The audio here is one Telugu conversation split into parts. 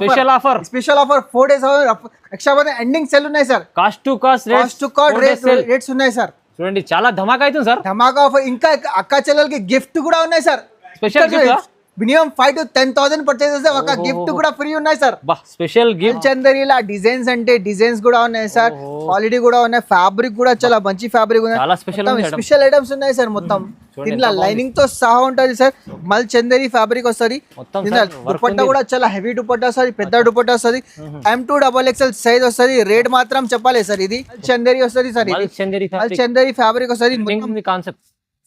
Special offer 4 days Raksha Bandhan ending sale ఉన్నాయి sir. Cost to cost rates ఉన్నాయి సార్. చూడండి చాలా ధమాకా అవుతుంది సార్. ధమాకా ఆఫర్. ఇంకా అక్క చెల్లెలకి గిఫ్ట్ కూడా ఉన్నాయి sir. Special minimum 5,000 to 10,000 purchase చేస్తే ఒక గిఫ్ట్ కూడా ఫ్రీ ఉన్నాయి సార్. Special gift. చందరిలా డిజైన్స్ అంటే డిజైన్స్ కూడా ఉన్నాయి సార్. క్వాలిటీ కూడా ఉన్నాయి. ఫ్యాబ్రిక్ కూడా చాలా మంచి ఫ్యాబ్రిక్ ఉన్నాయి. చాలా స్పెషల్ ఐటమ్స్ ఉన్నాయి సార్. మొత్తం దీంట్లో లైనింగ్ తో సహా ఉంటది సార్. మల్ చందరి ఫ్యాబ్రిక్ వస్తుంది. దుపట్టా కూడా చాలా హెవీ దుపట్టా వస్తుంది. పెద్ద దుపట్టా వస్తుంది. M2XXL సైజ్ వస్తుంది. రేట్ మాత్రం చెప్పాలి సార్. ఇది చందరి వస్తుంది సార్. ఇది చందరి ఫ్యాబ్రిక్ వస్తుంది. కాన్సెప్ట్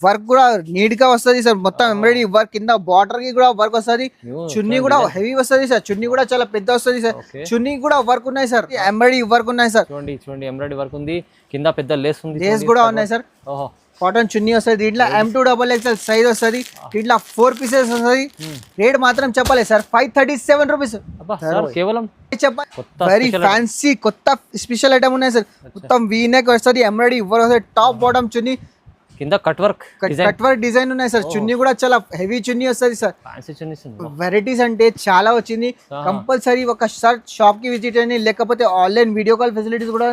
వర్క్ కూడా నీట్ గా వస్తుంది సార్. మొత్తం ఎంబ్రాయిడరీ వర్క్ కింద బార్డర్ కి కూడా వర్క్ వస్తుంది. చున్నీ కూడా హెవీ వస్తుంది సార్. చున్నీ కూడా చాలా పెద్ద వస్తుంది సార్. చున్నీ కూడా వర్క్ ఉన్నాయి సార్. ఎంబ్రాయిడరీ వర్క్ ఉన్నాయి సార్. చూడండి ఎంబ్రాయిడరీ వర్క్ ఉంది. కింద పెద్ద లేస్ ఉంది. లేస్ కూడా ఉన్నాయి సార్. కాటన్ చున్నీ వస్తుంది. దీంట్లో M2XXL సైజ్ వస్తుంది. దీంట్లో 4 pieces వస్తుంది. రేట్ మాత్రం చెప్పాలి సార్. 537 రూపీస్ కేవలం. చెప్పాలి. వెరీ ఫ్యాన్సీ కొత్త స్పెషల్ ఐటమ్ ఉన్నాయి సార్. మొత్తం వీ నెక్ వస్తుంది. ఎంబ్రాయిడరీ వర్క్ వస్తుంది. టాప్ బాటమ్ చున్నీ కింద కట్ వర్క్ డిజైన్ ఉన్నాయి సార్. చున్నీ కూడా చాలా హెవీ చున్నీ వస్తుంది సార్. వెరైటీస్ అంటే చాలా వచ్చింది. కంపల్సరీ ఒక షాప్ కి విజిట్ అయ్యి, లేకపోతే ఆన్లైన్ వీడియో కాల్ ఫెసిలిటీస్ కూడా.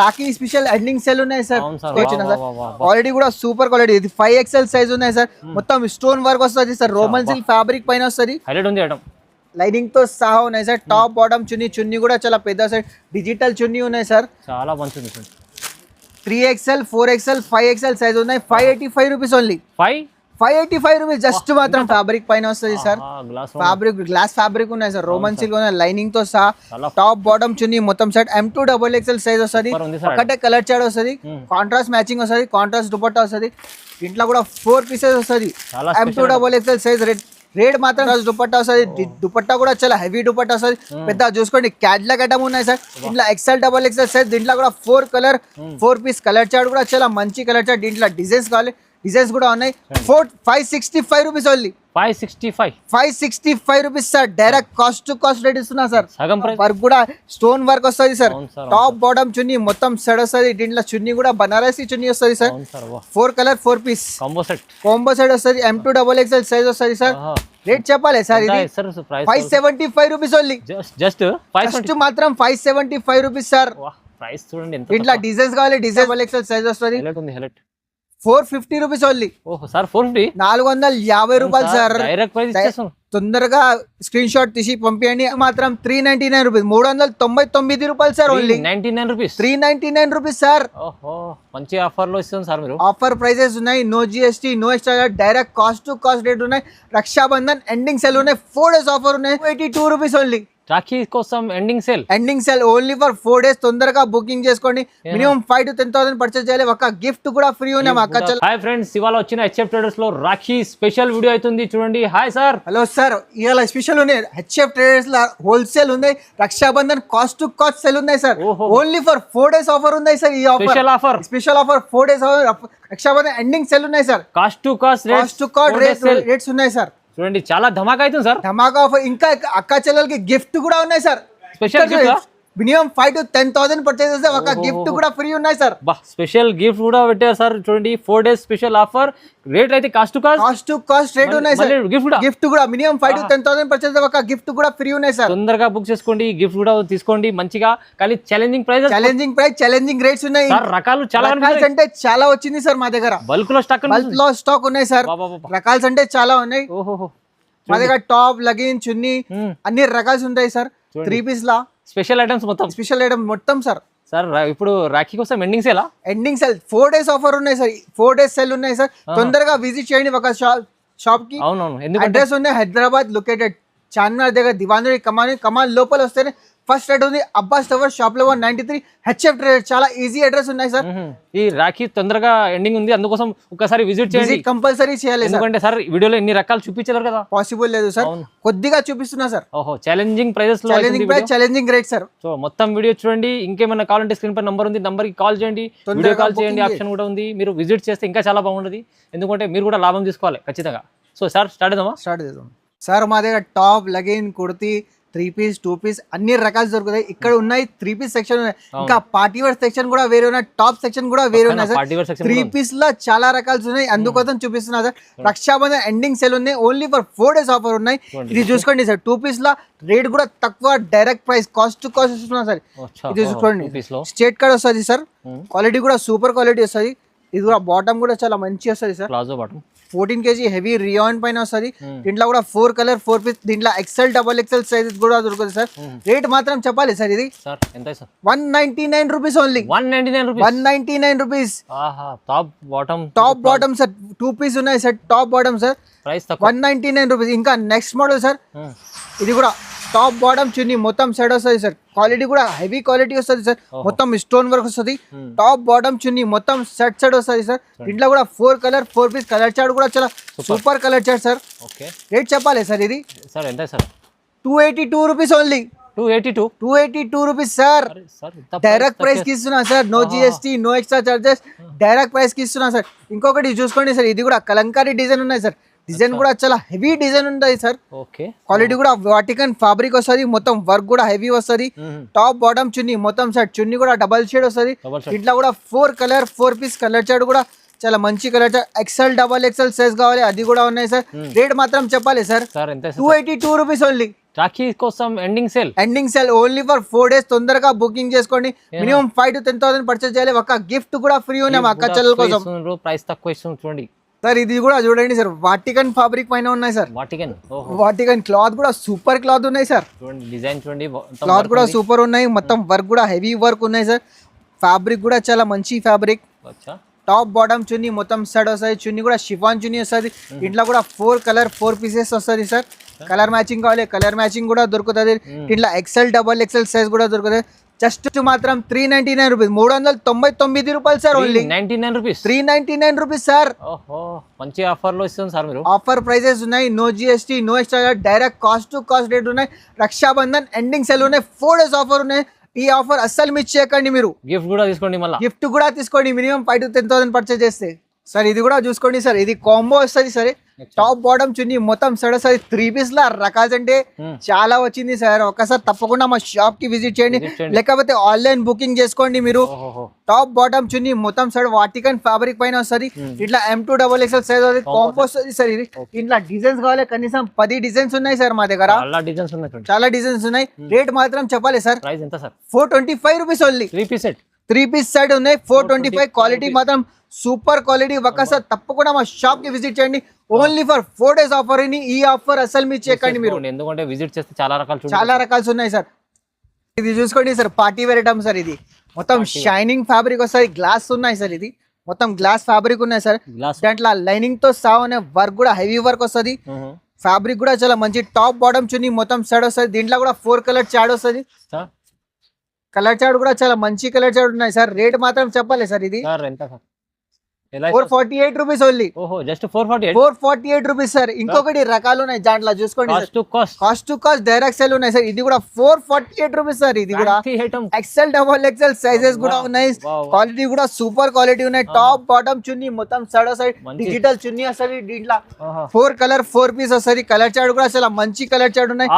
రాఖీ స్పెషల్ ఎండింగ్ సెల్ ఉన్నాయి సార్. క్వాలిటీ కూడా సూపర్ క్వాలిటీ. ఇది 5XL సైజ్ ఉన్నాయి సార్. మొత్తం స్టోన్ వర్క్ వస్తుంది సార్. రోమన్ సిల్క్ ఫ్యాబ్రిక్ పైన వస్తుంది. లైనింగ్ తో సహా ఉన్నాయి సార్. టాప్ బాటమ్ చున్నీ కూడా చాలా పెద్ద సార్. డిజిటల్ చున్నీ ఉన్నాయి సార్. చాలా మంచిది. 3XL 4XL 5XL సైజ్ ఉన్నాయి. 585 రూపీస్ ఓన్లీ. 585 రూపీస్ జస్ట్ మాత్రం. ఫ్యాబ్రిక్ పైన వస్తుంది సార్. ఫ్యాబ్రిక్ గ్లాస్ ఫ్యాబ్రిక్ ఉన్నాయి సార్. రోమన్ సిల్క్ ఉన్నాయి. లైనింగ్ తో సహా టాప్ బాటమ్ చున్నీ మొత్తం సెట్. M2XXL సైజ్ వస్తుంది. ఒకటే కలర్ చార్ట్ వస్తుంది. కాంట్రాస్ట్ మ్యాచింగ్ వస్తుంది. కాంట్రాస్ట్ దుపట్టా వస్తుంది. ఇంట్లో కూడా 4 pieces వస్తుంది. M2XXL size. రేట్ మాత్రం దుపట్టా వస్తుంది. దుపట్టా కూడా చాలా హెవీ దుపట్టా వస్తుంది. పెద్ద చూసుకోండి క్యాట్లాగ్ ఐటమ్ ఉన్నాయి సార్. దీంట్లో XL సైజ్. దీంట్లో కూడా 4 piece కలర్ చార్ట్ కూడా చాలా మంచి కలర్ చార్ట్. దీంట్లో డిజైన్స్ కావాలి. డిజైన్స్ కూడా ఉన్నాయి. 565 rupees only. 565 rupees sir. Direct cost to cost rate ఇస్తున్నా సార్. వర్క్ కూడా స్టోన్ వర్క్ వస్తుంది సార్. టాప్ బాటమ్ చున్నీ మొత్తం సెట్ వస్తుంది. దీంట్లో చున్నీ కూడా బనారసి చున్నీ వస్తుంది sir. 4 colour 4 piece combo set వస్తుంది. M2XXL సైజ్ వస్తుంది సార్. రేట్ చెప్పాలి సార్. ఇది 575 రూపీస్ ఓన్లీ. జస్ట్ మాత్రం 575 రూపీస్ సార్. దీంట్లో డిజైన్స్ కావాలి. XXL సైజ్ వస్తుంది. 450 రూపీస్ ఓన్లీ. 450 రూపాయలు సార్. తొందరగా స్క్రీన్ షాట్ తీసి పంపించండి. మాత్రం 399 రూపీస్. 399 రూపాయలు సార్. Only 399 rupees sir. మంచి ఆఫర్ లో ఇస్తుంది సార్ మీరు. ఆఫర్ ప్రైసెస్ ఉన్నాయి. No GST, no extra. Direct cost to cost rate ఉన్నాయి. రక్షాబంధన్ ఎండింగ్ సెల్ ఉన్నాయి. 4 days ఆఫర్ ఉన్నాయి. 82 రూపీస్ ఓన్లీ. రాఖీ కోసం ending sale only for 4 days. తొందరగా బుకింగ్ చేసుకోండి. మినిమం 5,000 to 10,000 పర్చేస్ చేయాలి. ఒక గిఫ్ట్ కూడా ఫ్రీ ఉన్నాయి. హాయ్ ఫ్రెండ్స్, ఇవాళ వచ్చిన HF ట్రేడర్స్ లో రాఖీ స్పెషల్ వీడియో అవుతుంది చూడండి. Hi sir. Hello sir. ఇవాళ స్పెషల్ ఉన్నాయి. HF ట్రేడర్స్ లో హోల్సేల్ ఉంది. Raksha Bandhan cost to cost sale ఉన్నాయి sir. Only for 4 days offer ఉన్నాయి సార్. ఈ special offer 4 days Raksha Bandhan ending sale ఉన్నాయి sir. Cost to cost rates ఉన్నాయి సార్. చూడండి చాలా ధమాకా అవుతుంది సార్. ధమాకా ఆఫర్. ఇంకా అక్క చెల్లెలకి గిఫ్ట్ కూడా ఉన్నాయి sir. Special minimum 5,000 to 10,000 purchase చేస్తే ఒక గిఫ్ట్ కూడా ఫ్రీ ఉన్నాయి సార్. స్పెషల్ గిఫ్ట్ కూడా పెట్టారు సార్. చూడండి 4 days స్పెషల్ ఆఫర్. రేట్ అయితే కాస్ట్ టు కాస్ట్ రేట్ ఉన్నాయి సార్. గిఫ్ట్ కూడా మినిమం 5,000 to 10,000 పర్చేస్ చేస్తే ఒక గిఫ్ట్ కూడా ఫ్రీ ఉన్నాయి సార్. తొందరగా బుక్ చేసుకోండి. గిఫ్ట్ కూడా తీసుకోండి మంచిగా. కానీ ఛాలెంజింగ్ ఛాలెంజింగ్ రేట్స్ ఉన్నాయి. రకాలు చాలా అంటే చాలా వచ్చింది సార్. మా దగ్గర బల్క్ లో స్టాక్ ఉన్నాయి సార్. రకాల్స్ అంటే చాలా ఉన్నాయి. మా దగ్గర టాప్, లెగిన్, చున్నీ అన్ని రకాల్స్ ఉంటాయి సార్. 3 piece లా స్పెషల్ ఐటమ్స్ మొత్తం సార్. ఇప్పుడు రాఖీ కోసం ఎండింగ్ సెల్ 4 days ఆఫర్ ఉన్నాయి సార్. 4 days సెల్ ఉన్నాయి సార్. తొందరగా విజిట్ చేయండి ఒక షాప్ కి. అడ్రస్ ఉన్నాయి హైదరాబాద్ లొకేటెడ్ చార్మినార్ దగ్గర దివాంజలి కమాన్ లోపల వస్తేనే ఫస్ట్ రేట్ ఉంది. అబ్బాస్ టవర్ షాప్ లో 193 HF ట్రేడర్స్. చాలా ఈజీ అడ్రస్ ఉన్నాయి సార్. ఈ రాఖీ తొందరగా ఎండింగ్ ఉంది. అందుకోసం ఒకసారి విజిట్ చేయండి. కంపల్సరీ చేయాలి. ఎందుకంటే సార్ వీడియోలో ఎన్ని రకాలు చూపించారు కదా. పాసిబుల్ లేదు సార్. కొద్దిగా చూపిస్తున్నా సార్. ఛాలెంజింగ్ ప్రైజెస్ లో ఛాలెంజింగ్ రేట్ సార్. సో మొత్తం వీడియో చూడండి. ఇంకేమైనా కావాలంటే స్క్రీన్ పై నంబర్ ఉంది. నంబర్ కి కాల్ చేయండి. వీడియో కాల్ చేయండి ఆప్షన్ కూడా ఉంది. మీరు విజిట్ చేస్తే ఇంకా చాలా బాగుంటుంది. ఎందుకంటే మీరు కూడా లాభం తీసుకోవాలి ఖచ్చితంగా. సో సార్ స్టార్ట్ చేద్దాం సార్. మా దగ్గర top, legging, kurti, 3 piece 2 piece అన్ని రకాలు దొరుకుతాయి ఇక్కడ ఉన్నాయి. 3 పీస్ సెక్షన్ ఉన్నాయి, ఇంకా పార్టీ వేర్ సెక్షన్ కూడా వేరే ఉన్నాయి, టాప్ సెక్షన్ కూడా వేరే ఉన్నాయి సార్. 3 పీస్ లో చాలా రకాలు ఉన్నాయి, అందుకోసం చూపిస్తున్నా సార్. రక్షాబంధన్ ఎండింగ్ సేల్ ఉంది, ఓన్లీ ఫర్ 4 days ఆఫర్ ఉన్నాయి. ఇది చూసుకోండి సార్, 2 పీస్ లో రేట్ కూడా తక్కువ, direct price, cost to cost ఇస్తున్నా సార్. ఇది చూసుకోండి, స్ట్రేట్ కట్ వస్తుంది సార్, క్వాలిటీ కూడా సూపర్ క్వాలిటీ వస్తుంది. ఇది కూడా బాటమ్ కూడా చాలా మంచి వస్తుంది సార్, 14 kg హెవీ రియాన్ పైన వస్తుంది. దీంట్లో కూడా 4 కలర్ 4 పీస్, దీంట్లో ఎక్సెల్ డబల్ ఎక్సెల్ సైజెస్ కూడా దొరుకుతుంది సార్. రేట్ మాత్రం చెప్పాలి సార్, ఇది 199 rupees only. 199 rupees top bottom sir. 2 piece ఉన్నాయి sir, top bottom sir, 199 rupees. ఇంకా నెక్స్ట్ మోడల్ సార్, ఇది కూడా టాప్ బాటమ్ చున్నీ మొత్తం సెట్ వస్తుంది సార్. క్వాలిటీ కూడా హెవీ క్వాలిటీ వస్తుంది సార్, మొత్తం స్టోన్ వర్క్ వస్తుంది. టాప్ బాటమ్ చున్నీ మొత్తం సెట్ వస్తుంది సార్. దీంట్లో కూడా 4 కలర్ 4 పీస్, కలర్ చార్ట్ కూడా చాలా super colour chart sir. Rate చెప్పాలి సార్, ఇది 282 rupees only. 282 rupees sir, direct price కి ఇస్తున్నా sir. No GST, no extra charges, direct price కి ఇస్తున్నా సార్. ఇంకొకటి చూసుకోండి సార్, ఇది కూడా కలంకారీ డిజైన్ ఉన్నాయి సార్. డిజైన్ కూడా చాలా హెవీ డిజైన్ ఉంటుంది సార్. క్వాలిటీ కూడా వాటికన్ ఫ్యాబ్రిక్ వస్తుంది, మొత్తం వర్క్ కూడా హెవీ వస్తుంది. టాప్ బాటమ్ చున్నీ మొత్తం సెట్, చున్నీ కూడా డబల్ షేడ్ వస్తుంది. ఇట్లా కూడా 4 కలర్ 4 పీస్, కలర్ చార్ట్ కూడా చాలా మంచి colour chart, XL double XL size కావాలి, అది కూడా ఉన్నాయి సార్. రేట్ మాత్రం చెప్పాలి సార్, 282 రూపీస్ ఓన్లీ. రాఖీ కోసం ending sale only for 4 days. తొందరగా బుకింగ్ చేసుకోండి, మినిమం 5 to 10,000 పర్చేస్ చేయాలి. ఒక గిఫ్ట్ కూడా ఫ్రీ ఉన్నాయి మా అక్క చెల్లెల కోసం. ప్రైస్ తక్కువ ఇస్తుంది చూడండి సార్. ఇది కూడా చూడండి సార్, వాటికన్ ఫ్యాబ్రిక్ పైన ఉన్నాయి సార్. వాటికన్ క్లాత్ కూడా సూపర్ క్లాత్ ఉన్నాయి సార్. డిజైన్ చూడండి, క్లాత్ కూడా సూపర్ ఉన్నాయి, మొత్తం వర్క్ కూడా హెవీ వర్క్ ఉన్నాయి సార్. ఫ్యాబ్రిక్ కూడా చాలా మంచి ఫ్యాబ్రిక్. టాప్ బాటమ్ చున్నీ మొత్తం సెట్ వస్తుంది, చున్నీ కూడా షిఫాన్ చున్నీ వస్తుంది. ఇంట్లో కూడా 4 కలర్ 4 పీసెస్ వస్తుంది సార్. కలర్ మ్యాచింగ్ కావాలి, కలర్ మ్యాచింగ్ కూడా దొరుకుతుంది. ఇట్లా ఎక్సెల్ డబల్ ఎక్సెల్ సైజ్ కూడా దొరుకుతుంది. జస్ట్ మాత్రం 399 రూపీస్, 399 రూపాయలు సార్. Only 399 rupees sir. మంచి ఆఫర్ లో ఇస్తుంది సార్ మీరు. ఆఫర్ ప్రైజెస్ ఉన్నాయి, no GST, no extra, direct cost to cost rate ఉన్నాయి. రక్షాబంధన్ ఎండింగ్ సెల్ ఉన్నాయి, 4 days ఆఫర్ ఉన్నాయి. ఈ ఆఫర్ అస్సలు మిస్ చేయకండి మీరు. గిఫ్ట్ కూడా తీసుకోండి, మళ్ళీ గిఫ్ట్ కూడా తీసుకోండి, మినిమం 5 to 10,000 పర్చేస్ చేస్తే సార్. ఇది కూడా చూసుకోండి సార్, ఇది కాంబో వస్తుంది సరే. టాప్ బాటమ్ చున్నీ మొత్తం సెట్ వస్తుంది. 3 పీస్ లా రకాల్స్ అంటే చాలా వచ్చింది సార్. ఒకసారి తప్పకుండా మా షాప్ కి విజిట్ చేయండి, లేకపోతే ఆన్లైన్ బుకింగ్ చేసుకోండి మీరు. టాప్ బాటమ్ చున్నీ మొత్తం సెట్, వాటికన్ ఫ్యాబ్రిక్ పైన వస్తుంది. ఇట్లా M2 డబల్ ఎక్స్ఎల్ సైజ్ వస్తుంది, కాంబో వస్తుంది సార్. ఇది ఇట్లా డిజైన్స్ కావాలి, కనీసం 10 డిజైన్స్ ఉన్నాయి సార్ మా దగ్గర, చాలా డిజైన్స్ ఉన్నాయి. రేట్ మాత్రం చెప్పాలి sir, 425 rupees only. 3 piece set ఉన్నాయి, 425. క్వాలిటీ మాత్రం సూపర్ క్వాలిటీ. ఒకసారి తప్పకుండా మా షాప్ కి విజిట్ చేయండి, ఓన్లీ ఫర్ 4 days ఆఫర్. ఈ ఆఫర్ అసలు మీరు చెక్కండి మీరు, ఎందుకంటే విజిట్ చేస్తే చాలా రకాలు ఉన్నాయి సార్. ఇది చూసుకోండి sir, party wear item sir. ఇది మొత్తం షైనింగ్ ఫ్యాబ్రిక్ వస్తుంది, గ్లాస్ ఉన్నాయి సార్. ఇది మొత్తం గ్లాస్ ఫ్యాబ్రిక్ ఉన్నాయి సార్. దాంట్లో లైనింగ్ తో సాగునే వర్క్ కూడా హెవీ వర్క్ వస్తుంది. ఫ్యాబ్రిక్ కూడా చాలా మంచి. టాప్ బాటమ్ చున్నీ మొత్తం సెట్ వస్తుంది. దీంట్లో కూడా 4 కలర్ చార్ట్ వస్తుంది. కలర్ చార్ట్ కూడా చాలా మంచి కలర్ చార్ట్ ఉన్నాయి సార్. రేట్ మాత్రం చెప్పాలి సార్, ఇది 448 rupees only. Just 448 rupees sir. ఇంకొకటి రకాలు ఉన్నాయి దాంట్లో చూసుకోండి, cost to cost direct sale ఉన్నాయి సార్. ఇది కూడా 448 రూపీస్ సార్. ఇది కూడా ఎక్సెల్ డబల్ ఎక్సెల్ సైజెస్ కూడా ఉన్నాయి. క్వాలిటీ కూడా సూపర్ క్వాలిటీ ఉన్నాయి. టాప్ బాటమ్ చున్నీ మొత్తం సైడ్ సైడ్ డిజిటల్ చున్నీ వస్తుంది. దీంట్లో 4 కలర్ 4 పీస్ వస్తుంది. కలర్ చార్ట్ కూడా చాలా మంచి కలర్ చార్ట్ ఉన్నాయి.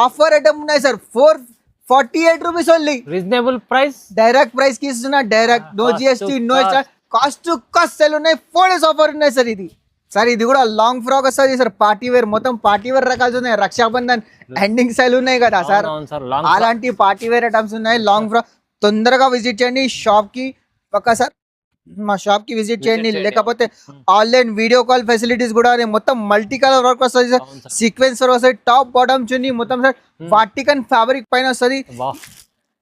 ఆఫర్ ఐటమ్ ఉన్నాయి sir. 448 rupees only, reasonable price. Direct price కి ఇస్తున్నా, direct, no GST, no extra, cost to cost sale ఉన్నాయి. 4 days ఆఫర్ ఉన్నాయి సార్. ఇది సార్, ఇది కూడా లాంగ్ ఫ్రాక్ వస్తుంది సార్. పార్టీ వేర్, మొత్తం పార్టీ వేర్ రకాలు ఉన్నాయి. రక్షాబంధన్ ఎండింగ్ సేల్ ఉన్నాయి కదా సార్, అలాంటి పార్టీ వేర్ ఐటమ్స్ ఉన్నాయి. లాంగ్ ఫ్రాక్ తొందరగా విజిట్ చేయండి షాప్ కి. ఒకసారి మా షాప్ కి విజిట్ చేయండి, లేకపోతే ఆన్లైన్ వీడియో కాల్ ఫెసిలిటీస్ కూడా మొత్తం మల్టీ కలర్ వర్క్ వస్తుంది సార్. సీక్వెన్స్ వర్క్ వస్తుంది. టాప్ బాటమ్ చున్నీ మొత్తం సార్ వాటికన్ ఫ్యాబ్రిక్ పైన వస్తుంది.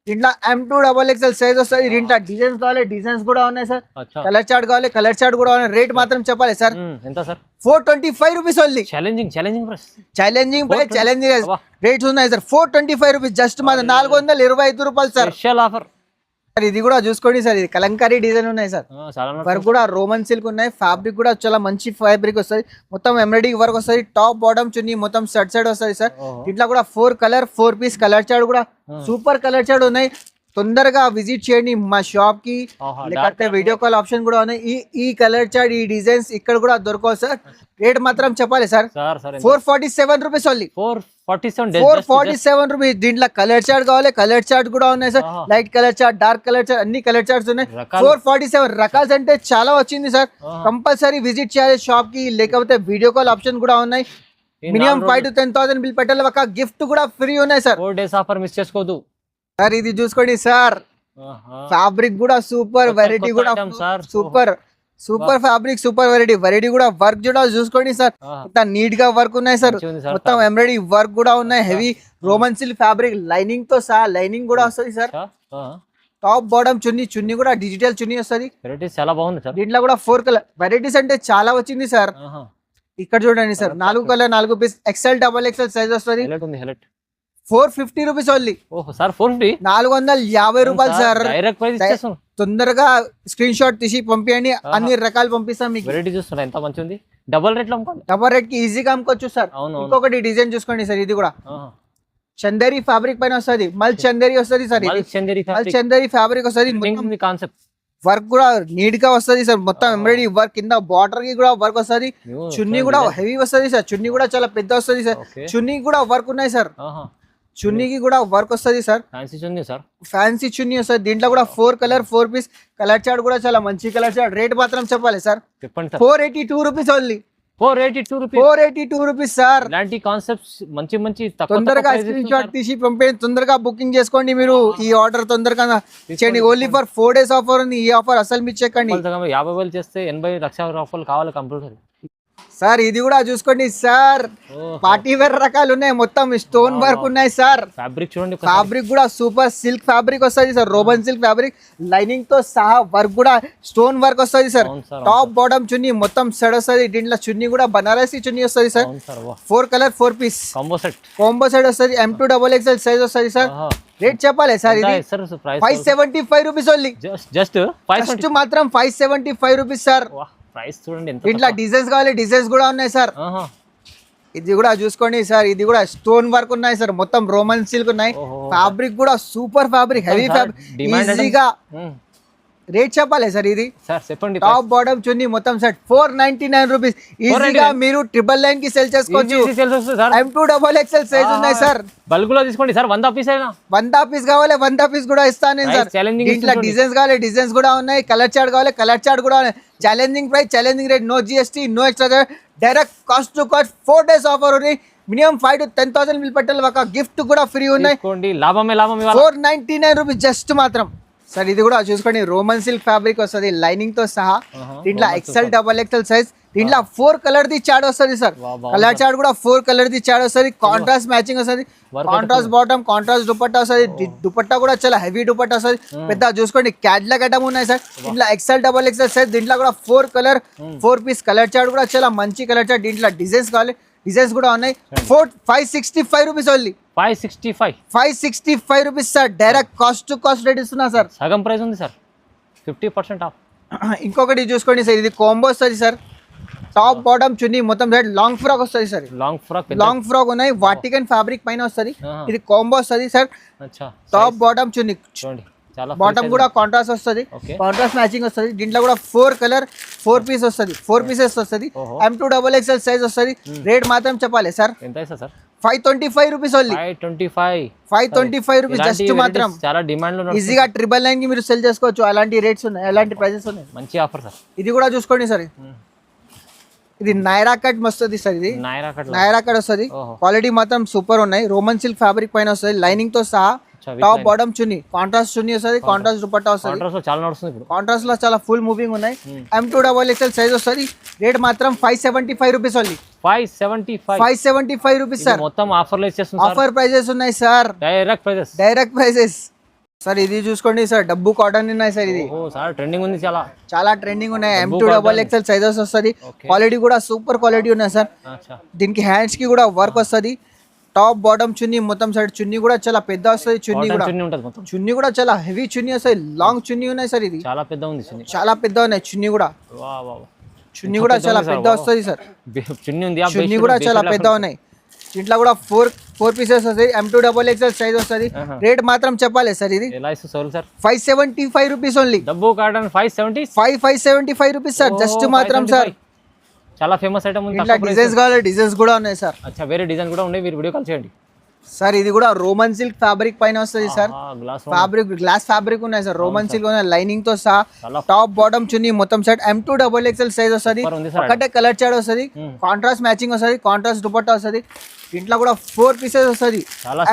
దీంట్లో M2 డబల్ ఎక్స్ఎల్ సైజ్ వస్తుంది. దీంట్లో డిజైన్స్ కావాలి, డిజైన్స్ కూడా ఉన్నాయి సార్. కలర్ చార్ట్ కావాలి, కలర్ చార్ట్ కూడా ఉన్నాయి. రేట్ మాత్రం చెప్పాలి sir, 425 rupees only. Challenging price rates ఉన్నాయి సార్. 425 రూపీస్, జస్ట్ మాత్రం 425 రూపాయలు సార్. Special offer. ఇది కూడా చూసుకోండి సార్, ఇది కలంకారీ డిజైన్ ఉన్నాయి సార్. వర్క్ కూడా రోమన్ సిల్క్ ఉన్నాయి. ఫ్యాబ్రిక్ కూడా చాలా మంచి ఫ్యాబ్రిక్ వస్తుంది. మొత్తం ఎంబ్రాయిడరీ వర్క్ వస్తుంది. టాప్ బాటమ్ చున్నీ మొత్తం సెట్ సైడ్ వస్తుంది సార్. ఇట్లా కూడా 4 కలర్ 4 పీస్, కలర్ చార్ట్ కూడా సూపర్ కలర్ చార్ట్ ఉన్నాయి. తొందరగా విజిట్ చేయండి మా షాప్ కి, లేకపోతే వీడియో కాల్ ఆప్షన్ కూడా ఉన్నాయి. ఈ కలర్ చార్ట్, ఈ డిజైన్స్ ఇక్కడ కూడా దొరకవు సార్. రేట్ మాత్రం చెప్పాలి సార్, 447 రూపీస్ ఓన్లీ. 447 రూపీస్. దీంట్లో కలర్ చార్ట్ కావాలి, కలర్ చార్ట్ కూడా ఉన్నాయి sir. Light colour chart, dark colour chart, అన్ని కలర్ చార్ట్స్ ఉన్నాయి. 447 రకాల్స్ అంటే చాలా వచ్చింది సార్. కంపల్సరీ విజిట్ చేయాలి షాప్ కి, లేకపోతే వీడియో కాల్ ఆప్షన్ కూడా ఉన్నాయి. మినిమం 5 to 10,000 బిల్ పెట్టాలి. ఒక గిఫ్ట్ కూడా ఫ్రీ ఉన్నాయి సార్. 4 days ఆఫర్ మిస్ చేసుకోవద్దు సార్. ఇది చూసుకోండి సార్, ఫ్యాబ్రిక్ కూడా సూపర్, వెరైటీ కూడా super super fabric, super variety కూడా వర్క్ కూడా చూసుకోండి సార్. మొత్తం నీట్ గా వర్క్ ఉన్నాయి సార్. మొత్తం ఎంబ్రాయిడరీ వర్క్ కూడా ఉన్నాయి. Heavy Roman silk fabric, lining తో సహా లైనింగ్ కూడా వస్తుంది సార్. టాప్ బాటమ్ చున్నీ కూడా డిజిటల్ చున్నీ వస్తుంది. చాలా బాగుంది సార్. దీంట్లో కూడా 4 కలర్ వెరైటీస్ అంటే చాలా వచ్చింది సార్. ఇక్కడ చూడండి sir, 4 colour 4 piece, XL XXL size వస్తుంది. 450 రూపీస్ ఓన్లీ. 450 రూపాయలు సార్. తొందరగా స్క్రీన్ షాట్ తీసి పంపించండి, అన్ని రకాలు పంపిస్తాం మీకు. వెరైటీ చూస్తున్నా ఎంత మంచి ఉంది. డబల్ రేట్ కి ఈజీగా అమ్ముకోవచ్చు సార్. ఇంకొకటి డిజైన్ చూసుకోండి సార్, ఇది కూడా చందేరి ఫ్యాబ్రిక్ పైన వస్తుంది. మల్ చందేరి వస్తుంది సార్. చందేరి ఫ్యాబ్రిక్ వస్తుంది. కాన్సెప్ట్ వర్క్ కూడా నీట్ గా వస్తుంది సార్. మొత్తం ఎంబ్రాయిడరీ వర్క్, కింద బార్డర్ కి కూడా వర్క్ వస్తుంది. చున్నీ కూడా హెవీ వస్తుంది సార్. చున్నీ కూడా చాలా పెద్ద వస్తుంది సార్. చున్నీ కూడా వర్క్ ఉన్నాయి సార్. చున్నీకి కూడా వర్క్ వస్తుంది సార్. ఫ్యాన్సీ చున్నీ వస్తుంది. దీంట్లో కూడా 4 కలర్ 4 పీస్, కలర్ చార్ట్ కూడా చాలా మంచి కలర్ చార్ట్. రేట్ మాత్రం చెప్పాలి sir. 482 rupees only. 482 rupees sir. ఇలాంటి కాన్సెప్ట్స్ మంచి తొందరగా స్క్రీన్ షాట్ తీసి పంపేయండి. తొందరగా బుకింగ్ చేసుకోండి మీరు. ఈ ఆర్డర్ తొందరగా చేయండి. ఓన్లీ ఫర్ 4 days ఆఫర్ ఉంది. ఈ ఆఫర్ అసలు మిస్ చేయకండి. 50,000 చేస్తే 80 లక్షల ఆఫర్లు కావాలి కంపల్సరీ సార్. ఇది కూడా చూసుకోండి సార్, పార్టీ వేర్ రకాలు ఉన్నాయి. మొత్తం స్టోన్ వర్క్ ఉన్నాయి సార్. ఫ్యాబ్రిక్ చూడండి, ఫ్యాబ్రిక్ కూడా సూపర్ సిల్క్ ఫ్యాబ్రిక్ వస్తుంది sir. Roman silk fabric, lining తో సహా వర్క్ కూడా స్టోన్ వర్క్ వస్తుంది సార్. టాప్ బాటమ్ చున్నీ మొత్తం సెడ్ వస్తుంది. దీంట్లో చున్నీ కూడా బనారసి చున్నీ వస్తుంది sir. 4 colour 4 piece combo set వస్తుంది. M2 XXL సైజ్ వస్తుంది సార్. రేట్ చెప్పాలి సార్. ఇది 575 రూపీస్ ఓన్లీ. జస్ట్ మాత్రం 575 రూపీస్ సార్. ప్రైస్ చూడండి. దీంట్లో డిజైన్స్ కావాలి, డిజైన్స్ కూడా ఉన్నాయి సార్. ఇది కూడా చూసుకోండి సార్. ఇది కూడా స్టోన్ వర్క్ ఉన్నాయి సార్. మొత్తం రోమన్ సిల్క్ ఉన్నాయి. ఫ్యాబ్రిక్ కూడా సూపర్ ఫ్యాబ్రిక్, హెవీ ఫ్యాబ్రిక్. ఈజీగా రేట్ చెప్పాలి సార్. ఇది చెప్పండి. టాప్ బాటమ్ చున్నీ మొత్తం సెట్ 499 రూపీస్. ఈజీగా మీరు 999 కి సెల్ చేసుకోవచ్చు. M2 XXL సైజ్ ఉన్నాయి సార్. బల్క్ లో తీసుకోండి సార్. 100 పీస్ అయినా 100 పీస్ కావాలి, 100 పీస్ కూడా ఇస్తాను సార్. దీంట్లో డిజైన్స్ కావాలి, డిజైన్స్ కూడా ఉన్నాయి. కలర్ చార్ట్ కావాలి, కలర్ చార్ట్ కూడా ఉన్నాయి. Challenging price, challenging rate, no GST, no extra. Direct cost to cost 4 days offer ఉంది. మినిమం 5 to 10,000 బిల్ పెట్టాలి. ఒక గిఫ్ట్ కూడా ఫ్రీ ఉన్నాయి. 499 రూపీస్ జస్ట్ మాత్రం సార్. ఇది కూడా చూసుకోండి, రోమన్ సిల్క్ ఫ్యాబ్రిక్ వస్తుంది లైనింగ్ తో సహా. దీంట్లో XL XXL సైజ్. దీంట్లో 4 కలర్ ది చార్ట్ వస్తుంది సార్. కలర్ చార్ట్ కూడా 4 కలర్ ది చార్ట్ వస్తుంది. కాంట్రాస్ట్ మ్యాచింగ్ వస్తుంది. కాంట్రాస్ట్ బాటమ్, కాంట్రాస్ట్ దుపట్టా వస్తుంది. దుపట్టా కూడా చాలా హెవీ దుపట్టా వస్తుంది. పెద్ద చూసుకోండి, క్యాట్లాగ్ ఐటమ్ ఉన్నాయి సార్. దీంట్లో XL XXL సైజ్. దీంట్లో కూడా 4 కలర్ 4 పీస్, కలర్ చార్ట్ కూడా చాలా మంచి కలర్ చార్ట్. దీంట్లో డిజైన్స్ కావాలి, డిజైన్స్ కూడా ఉన్నాయి. 565 rupees only. 565 rupees sir. Direct cost to cost rate ఇస్తున్నా సార్. సగం ప్రైస్ ఉంది సార్. 50% ఆఫ్. ఇంకొకటి చూసుకోండి సార్, ఇది కాంబో వస్తుంది సార్. టాప్ బాటమ్ చున్నీ మొత్తం రెడ్ లాంగ్ ఫ్రాక్ వస్తుంది సార్. లాంగ్ ఫ్రాక్ ఉన్నాయి. వాటికన్ ఫ్యాబ్రిక్ పైన వస్తుంది. ఇది కాంబో వస్తుంది సార్. టాప్ బాటమ్ చున్నీ, బాటమ్ కూడా కాంట్రాస్ట్ వస్తుంది. కాంట్రాస్ట్ మ్యాచింగ్ వస్తుంది. దీంట్లో కూడా 4 కలర్ 4 పీస్ వస్తుంది. 4 పీసెస్ వస్తుంది. M2 XXL సైజ్ వస్తుంది. రేట్ మాత్రం చెప్పాలి sir. 525 rupees only. 525 rupees just మాత్రం. చాలా డిమాండ్ లో ఈజీగా 999 కి మీరు సెల్ చేసుకోవచ్చు. అలాంటి రేట్స్ ఉన్నాయి, అలాంటి ప్రైసెస్ ఉన్నాయి. మంచి ఆఫర్ సార్. ఇది కూడా చూసుకోండి సార్. ఇది నైరా కట్ వస్తుంది సార్. ఇది నైరా కట్ వస్తుంది. క్వాలిటీ మాత్రం సూపర్ ఉన్నాయి. రోమన్ సిల్క్ ఫ్యాబ్రిక్ పైన వస్తుంది లైనింగ్ తో సహా. టాప్ బాటమ్ చున్నీ, కాంట్రాస్ట్ చున్నీ వస్తుంది. కాంట్రాస్ట్ దుపట్టా వస్తుంది. కాంట్రాస్ట్ లో చాలా ఫుల్ మూవింగ్ ఉన్నాయి. M2 XXL సైజ్ వస్తుంది. రేట్ మాత్రం 575 రూపీస్ ఓన్లీ. 575 rupees sir. మొత్తం ఆఫర్ ప్రైజెస్ ఉన్నాయి సార్. Direct prices sir. ఇది చూసుకోండి సార్, డబ్బు కాటన్ ఉన్నాయి సార్. ఇది ట్రెండింగ్ ఉంది, చాలా ట్రెండింగ్ ఉన్నాయి. M2 XXL సైజెస్ వస్తుంది. క్వాలిటీ కూడా సూపర్ క్వాలిటీ ఉన్నాయి సార్. దీనికి హ్యాండ్స్ కి కూడా వర్క్ వస్తుంది. టాప్ బాటమ్ చున్నీ మొత్తం సైడ్ చున్నీ కూడా చాలా పెద్ద వస్తుంది. చున్నీ కూడా చాలా హెవీ చున్నీ వస్తుంది. లాంగ్ చున్నీ ఉన్నాయి సార్. ఇది చాలా పెద్ద ఉంది, చాలా పెద్ద ఉన్నాయి. చున్నీ కూడా చాలా పెద్ద వస్తుంది సార్. చున్నీ కూడా చాలా పెద్ద ఉన్నాయి. దీంట్లో కూడా 4 పీసెస్ వస్తాయి. M2 XXL సైజ్ వస్తుంది. రేట్ మాత్రం చెప్పాలి సార్. ఇది 575 rupees only. 575 rupees sir. Just మాత్రం సార్. చాలా ఫేమస్ ఐటమ్ ఉంది. ఇట్లా డిజైన్స్ కావాలి, డిజైన్స్ కూడా ఉన్నాయి సార్. అచ్చా, వేరే డిజైన్ కూడా ఉన్నాయి, మీరు వీడియో కాల్ చేయండి సార్. ఇది కూడా రోమన్ సిల్క్ ఫ్యాబ్రిక్ పైన వస్తుంది సార్. ఫ్యాబ్రిక్ గ్లాస్ ఫ్యాబ్రిక్ ఉన్నాయి సార్. రోమన్ సిల్క్ లైనింగ్ తో సహా టాప్ బాటమ్ చున్నీ మొత్తం సెట్. M2XXL సైజ్ వస్తుంది. ఒకటే కలర్ చార్ట్ వస్తుంది, కాంట్రాస్ట్ మ్యాచింగ్ వస్తుంది, కాంట్రాస్ట్ దుపట్టా వస్తుంది. ఇంట్లో కూడా 4 పీసెస్ వస్తుంది.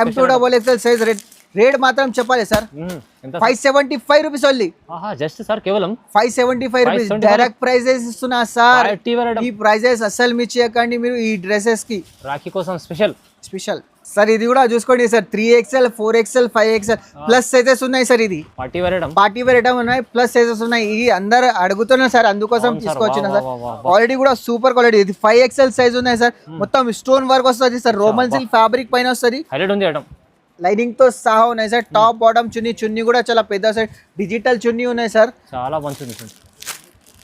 M2XXL size. రేట్ మాత్రం చెప్పాలి sir, 575 rupees only. Just sir కేవలం 575 రూపీస్ డైరెక్ట్ ప్రైజెస్ ఇస్తున్నా సార్. ఈ ప్రైజెస్ అస్సలు మిస్ చేయకండి మీరు ఈ డ్రెస్సెస్ కి. రాఖీ కోసం స్పెషల్ సార్. ఇది కూడా చూసుకోండి sir, 3XL 4XL 5XL plus sizes ఉన్నాయి సార్. ఇది పార్టీ వేర్ ఐటమ్ ఉన్నాయి, ప్లస్ సైజెస్ ఉన్నాయి. ఇది అందరు అడుగుతున్నారు సార్, అందుకోసం తీసుకొచ్చిన సార్. క్వాలిటీ కూడా సూపర్ క్వాలిటీ. ఇది 5XL సైజ్ ఉన్నాయి సార్. మొత్తం స్టోన్ వర్క్ వస్తుంది సార్. రోమన్ సిల్క్ ఫ్యాబ్రిక్ పైన వస్తుంది. లైనింగ్ తో సహా ఉన్నాయి సార్. టాప్ బాటమ్ చున్నీ కూడా చాలా పెద్ద సార్. డిజిటల్ చున్నీ ఉన్నాయి సార్, చాలా మంచిది.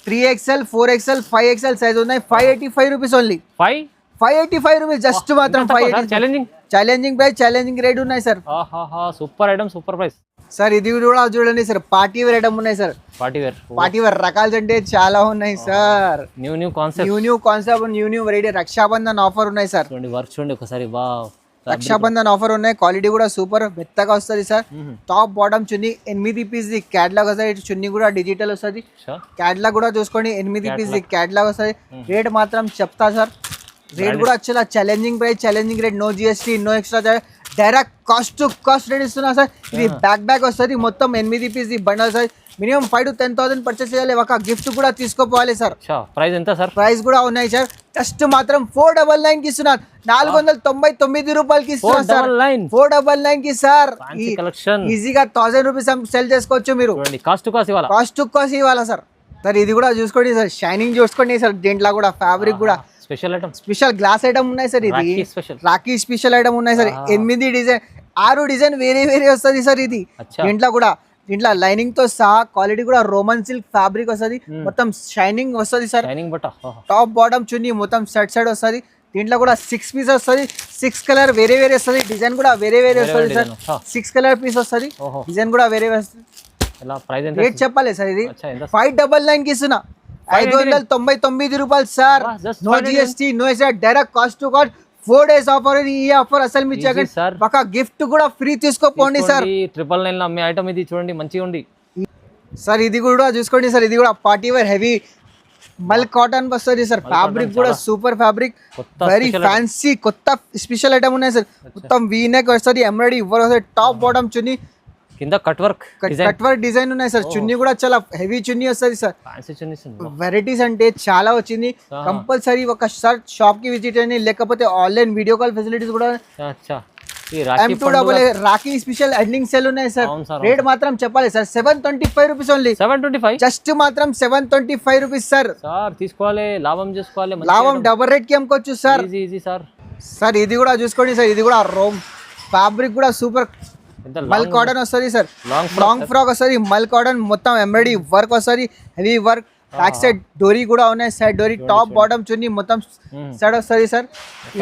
3XL 4XL 5XL సైజ్ ఉన్నాయి. 585 రూపీస్ ఓన్లీ. 585 రూపీస్ జస్ట్ మాత్రం. ఛాలెంజింగ్ ప్రైస్, ఛాలెంజింగ్ రేట్ ఉన్నాయి sir. Super item, super price sir. ఇది కూడా చూడండి సార్, పార్టీ వేర్ ఐటమ్ ఉన్నాయి సార్. పార్టీ వేర్ రకాలు అంటే చాలా ఉన్నాయి sir. New concept, new variety. Raksha Bandhan offer ఉన్నాయి సార్. వర్క్ చూడండి ఒకసారి. రక్షాబంధన్ ఆఫర్ ఉన్నాయి. క్వాలిటీ కూడా సూపర్ మెత్తగా వస్తుంది sir. Top bottom chunni 8 piece catalogue వస్తుంది. చున్నీ కూడా డిజిటల్ వస్తుంది. క్యాట్లాగ్ కూడా చూసుకోండి, 8 పీస్ క్యాట్లాగ్ వస్తుంది. రేట్ మాత్రం చెప్తా సార్. రేట్ కూడా చాలా challenging price, challenging rate. No GST, no extra charge. Direct cost to cost rate ఇస్తున్నా సార్. ఇది బ్యాక్ వస్తుంది. మొత్తం 8 piece bundle sir. Minimum 5 to 10,000 purchase చేయాలి. ఒక గిఫ్ట్ కూడా తీసుకోపోవాలి సార్. ప్రైస్ ఎంత సార్? ప్రైస్ కూడా ఉన్నాయి సార్. జస్ట్ మాత్రం 499 కి ఇస్తున్నారు. 499 రూపాయలకి ఇస్తున్నారు సార్. 499 కి సార్. ఈజీగా 1000 రూపీస్ సెల్ చేసుకోవచ్చు మీరు. కాస్ట్ టు కాస్ట్ ఇవ్వాలా సార్. సార్ ఇది కూడా చూసుకోండి సార్, షైనింగ్ చూసుకోండి సార్. దీంట్లో కూడా ఫ్యాబ్రిక్ కూడా స్పెషల్ గ్లాస్ ఐటమ్ ఉన్నాయి సార్. ఇది రాఖీ స్పెషల్ ఐటమ్ ఉన్నాయి సార్. 8 డిజైన్ 6 డిజైన్ వేరే వస్తుంది సార్. ఇది దీంట్లో లైనింగ్ తో సహా క్వాలిటీ కూడా రోమన్ సిల్క్ ఫ్యాబ్రిక్ వస్తుంది. మొత్తం షైనింగ్ వస్తుంది సార్. టాప్ బాటమ్ చున్నీ మొత్తం సైడ్ వస్తుంది. దీంట్లో కూడా 6 పీస్ వస్తుంది. 6 కలర్ వేరే వస్తుంది. డిజైన్ కూడా వేరే వస్తుంది సార్. 6 కలర్ పీస్ వస్తుంది. డిజైన్ కూడా వేరే వస్తుంది. రేట్ చెప్పాలి సార్. ఇది 599 కి ఇస్తున్నా. 599 రూపాయలు sir. No GST, no extra, direct cost to cost. 4 days offer. ఈ ఆఫర్ అసలు మీ ఒక గిఫ్ట్ కూడా ఫ్రీ తీసుకోపోండి సార్. 999 లో అమ్మే ఐటమ్ ఇది చూడండి, మంచిగా ఉంది సార్. ఇది కూడా చూసుకోండి సార్. ఇది కూడా పార్టీ వేర్ హెవీ మల్ కాటన్ వస్తుంది సార్. ఫ్యాబ్రిక్ కూడా సూపర్ ఫ్యాబ్రిక్, వెరీ ఫ్యాన్సీ కొత్త స్పెషల్ ఐటమ్ ఉన్నాయి సార్. మొత్తం వీ నెక్ వస్తుంది, ఎంబ్రాయిడరీ వర్క్ వస్తుంది. టాప్ బాటమ్ చున్నీ కింద కట్ వర్క్ డిజైన్ ఉన్నాయి సార్. చున్నీ కూడా చాలా హెవీ చున్నీ వస్తుంది సార్. వెరైటీస్ అంటే చాలా వచ్చింది. కంపల్సరీ ఒక షాప్ కి విజిట్ అయ్యి, లేకపోతే ఆన్లైన్ వీడియో కాల్ ఫెసిలిటీస్ కూడా. M2XXL Rakhi special ending sale ఉన్నాయి సార్. రేట్ మాత్రం చెప్పాలి సార్, 725 రూపీస్ ఓన్లీ. 725 జస్ట్ మాత్రం 725 రూపీస్ సార్. తీసుకోవాలి, లాభం చేసుకోవాలి. లాభం డబల్ రేట్ కి అమ్ముకోవచ్చు సార్. సార్ ఇది కూడా చూసుకోండి సార్. ఇది కూడా రోమ్ ఫ్యాబ్రిక్ కూడా సూపర్ మల్ కాటన్ వస్తుంది సార్. లాంగ్ ఫ్రాక్ వస్తుంది. మల్ కాటన్ మొత్తం ఎంబ్రాయిడరీ వర్క్ వస్తుంది, హెవీ వర్క్. బ్యాక్ సైడ్ డోరీ కూడా ఉన్నాయి. సైడ్ డోరీ, టాప్ బాటమ్ చున్నీ మొత్తం సైడ్ వస్తుంది సార్.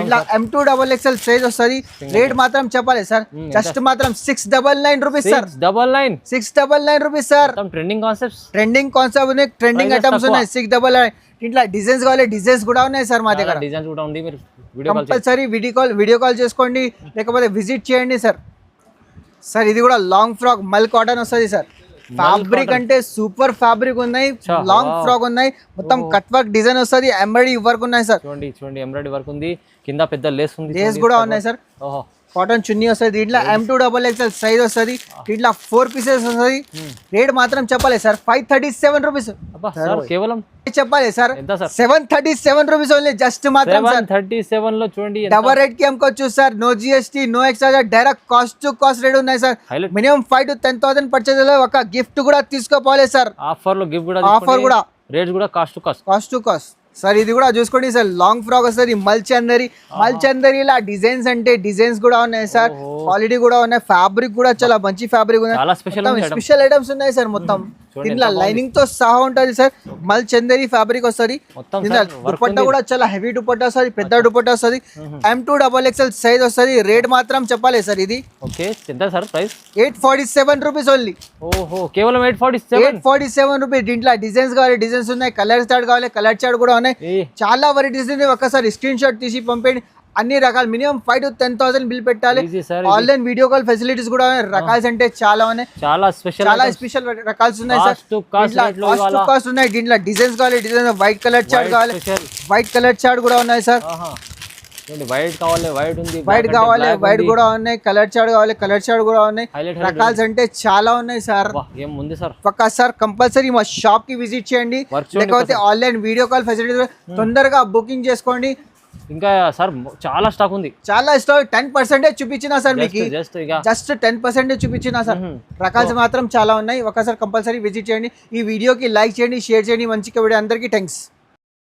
ఇట్లా M2XXL సైజ్ వస్తుంది. రేట్ మాత్రం చెప్పాలి సార్, జస్ట్ మాత్రం 699 rupees sir. 699 rupees sir. Trending concept ఉన్నాయి, ట్రెండింగ్ ఐటమ్స్ ఉన్నాయి. 699. ఇట్లా డిజైన్స్ కావాలి, డిజైన్స్ కూడా ఉన్నాయి సార్ మా దగ్గర. కంపల్సరీ వీడియో కాల్ చేసుకోండి, లేకపోతే విజిట్ చేయండి సార్. సార్ ఇది కూడా లాంగ్ ఫ్రాక్ మల్ కాటన్ వస్తుంది సార్. ఫ్యాబ్రిక్ అంటే సూపర్ ఫ్యాబ్రిక్ ఉన్నాయి. లాంగ్ ఫ్రాక్ ఉన్నాయి. మొత్తం కట్ వర్క్ డిజైన్ వస్తుంది, ఎంబ్రాయిడరీ వర్క్ ఉన్నాయి సార్. చూడండి ఎంబ్రాయిడరీ వర్క్ ఉంది, కింద పెద్ద లేస్ ఉంది. లేస్ కూడా ఉన్నాయి సార్. కాటన్ చున్నీ వస్తుంది. దీంట్లో M2XXL సైజ్ వస్తుంది. దీంట్లో 4 పీసెస్ వస్తుంది. రేట్ మాత్రం చెప్పాలి సార్, 537 రూపీస్ కేవలం చెప్పాలి సార్. 737 rupees only. జస్ట్ మాత్రం 737 లో చూడండి డబల్ రేట్ కి అమ్ముకోవచ్చు sir. No GST, no extra, direct cost to cost rate ఉన్నాయి సార్. మినిమం 5 to 10,000 పర్చేస్ ఒక గిఫ్ట్ కూడా తీసుకోపోవాలి సార్. ఆఫర్ లో గిఫ్ట్ కూడా, ఆఫర్ కూడా, రేట్ కూడా కాస్ట్ టు కాస్ట్. సార్ ఇది కూడా చూసుకోండి సార్. లాంగ్ ఫ్రాక్ వస్తుంది. మల్ చందరిలా డిజైన్స్ అంటే డిజైన్స్ కూడా ఉన్నాయి సార్. క్వాలిటీ కూడా ఉన్నాయి. ఫ్యాబ్రిక్ కూడా చాలా మంచి ఫ్యాబ్రిక్ ఉన్నాయి. స్పెషల్ ఐటమ్స్ ఉన్నాయి సార్. మొత్తం దీంట్లో లైనింగ్ తో సహా ఉంటుంది సార్. మల్ చందేరి ఫ్యాబ్రిక్ వస్తుంది. దుపట్టా కూడా చాలా హెవీ దుపట్టా వస్తుంది, పెద్ద దుపట్టా వస్తుంది. M2XXL సైజ్ వస్తుంది. రేట్ మాత్రం చెప్పాలి సార్ ఇది. ఓకే ఎంత సార్ ప్రైస్? 847 rupees only. ఓహో కేవలం 847 రూపీస్. దీంట్లో డిజైన్స్ కావాలి, డిజైన్స్ ఉన్నాయి. కలర్ చార్ట్ కావాలి, కలర్ చార్ట్ కూడా ఉన్నాయి. చాలా వెరైటీస్ ఉన్నాయి. ఒక్కసారి స్క్రీన్ షాట్ తీసి పంపేయండి. అన్ని రకాలు మినిమం 5 to 10,000 బిల్ పెట్టాలి. ఆన్లైన్ వీడియో కాల్ ఫెసిలిటీస్ కూడా రకాల్స్ అంటే చాలా ఉన్నాయి. చాలా స్పెషల్ రకాల్స్ ఉన్నాయి సార్. కాస్ట్ ఉన్నాయి. దీంట్లో డిజైన్స్ కావాలి, డిజైన్ వైట్ కలర్ చార్ట్ కావాలి, వైట్ కలర్ చార్ట్ కూడా ఉన్నాయి సార్. వైట్ కావాలి, వైట్ ఉంది, వైట్ కావాలి, వైట్ కూడా ఉన్నాయి. కలర్ చార్ట్ కావాలి, కలర్ చార్ట్ కూడా ఉన్నాయి. రకాల్స్ అంటే చాలా ఉన్నాయి సార్. ఏముంది సార్? పక్కా సార్ కంపల్సరీ మా షాప్ కి విజిట్ చేయండి. లేకపోతే ఆన్లైన్ వీడియో కాల్ ఫెసిలిటీ తొందరగా బుకింగ్ చేసుకోండి. ఇంకా సార్ చాలా స్టాక్ ఉంది. చాలా స్టాక్ 10% చూపించినా సార్ మీకు. జస్ట్ 10% చూపించినా సార్. రకాలు మాత్రం చాలా ఉన్నాయి. ఒకసారి కంపల్సరీ విజిట్ చేయండి. ఈ వీడియోకి లైక్ చేయండి, షేర్ చేయండి. మంచిగా వీడియో అందరికీ థ్యాంక్స్.